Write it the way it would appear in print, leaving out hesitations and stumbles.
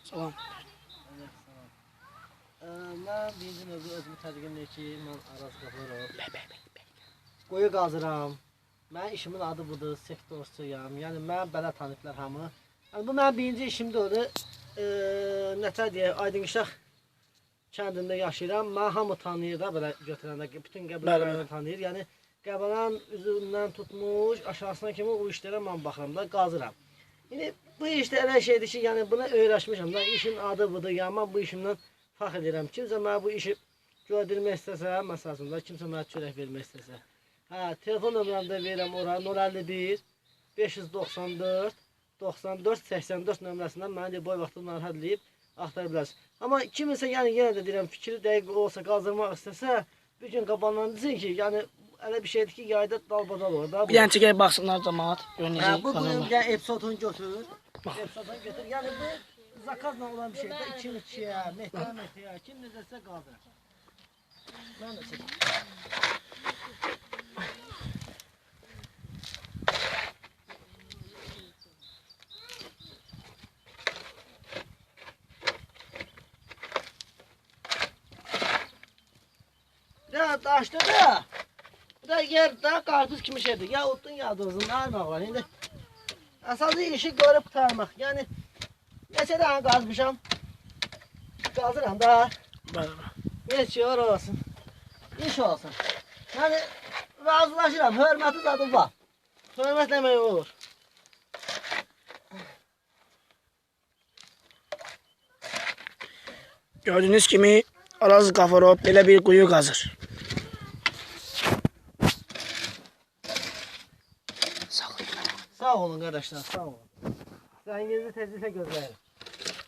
Salam. Mən birinci növbə özümü təqdim edir ki, mən Araz Qafarov. Qoyu qazıram. Mənim işimin adı budur, sektorsuyam. Yəni mən belə tanıyıblar hamı. Yəni bu mənim birinci işimdir olur. Nətər deyək, Aydınqışaq kəndində yaşayıram. Mən hamı tanıyır da belə götürəndə, bütün Qəbələ tanıyır. Yəni Qəbələnin üzündən tutmuş, aşağısına kimi o işlərə mən baxıram da, qazıram. Yəni bu işdə elə şeydir ki, yəni buna öyrəşmişəm da, işin adı budur. Yəni mən bu işimdən fəxr edirəm. Kimsə mənə bu işi gördürmək istəsə, məsələsində, kimsə mənə çörək vermək istəsə. Hə, telefon nömrəmdə verirəm ora 051 594 94 84 nömrəsindən məni boy vaxtı narahat edib axtara bilərsiniz. Amma kiminsə yəni yenə də deyirəm, fikri dəqiq olsa, qazırmaq istəsə, bir gün qabandan desin ki, yəni elə bir şeydir ki, yayda dalbadal olur da. Bir dənə çəkək baxsınlar cəmaət. Hə, bu yəni epizodunu götür. Epizodunu götür. Yəni bu zakazla olan bir şeydir. 2-2-yə, metrə, kim necəsə qazır. Mən də çəkeyim. Ya daşdı da. Bu da yerde karpuz kimi şeydir. Ya otun ya dozun almaq var. İndi əsası işi görüb qurtarmaq. Yəni neçə dənə qazmışam. Qazıram da. Neçə yor olsun. İş olsun. Yəni razılaşıram. Hörməti zadı var. Hörmət demək olur. Gördüğünüz kimi Araz Qafarov belə bir quyu qazır. Sağ olun qardaşlar, sağ olun. Zənginizi tezliklə gözləyirəm.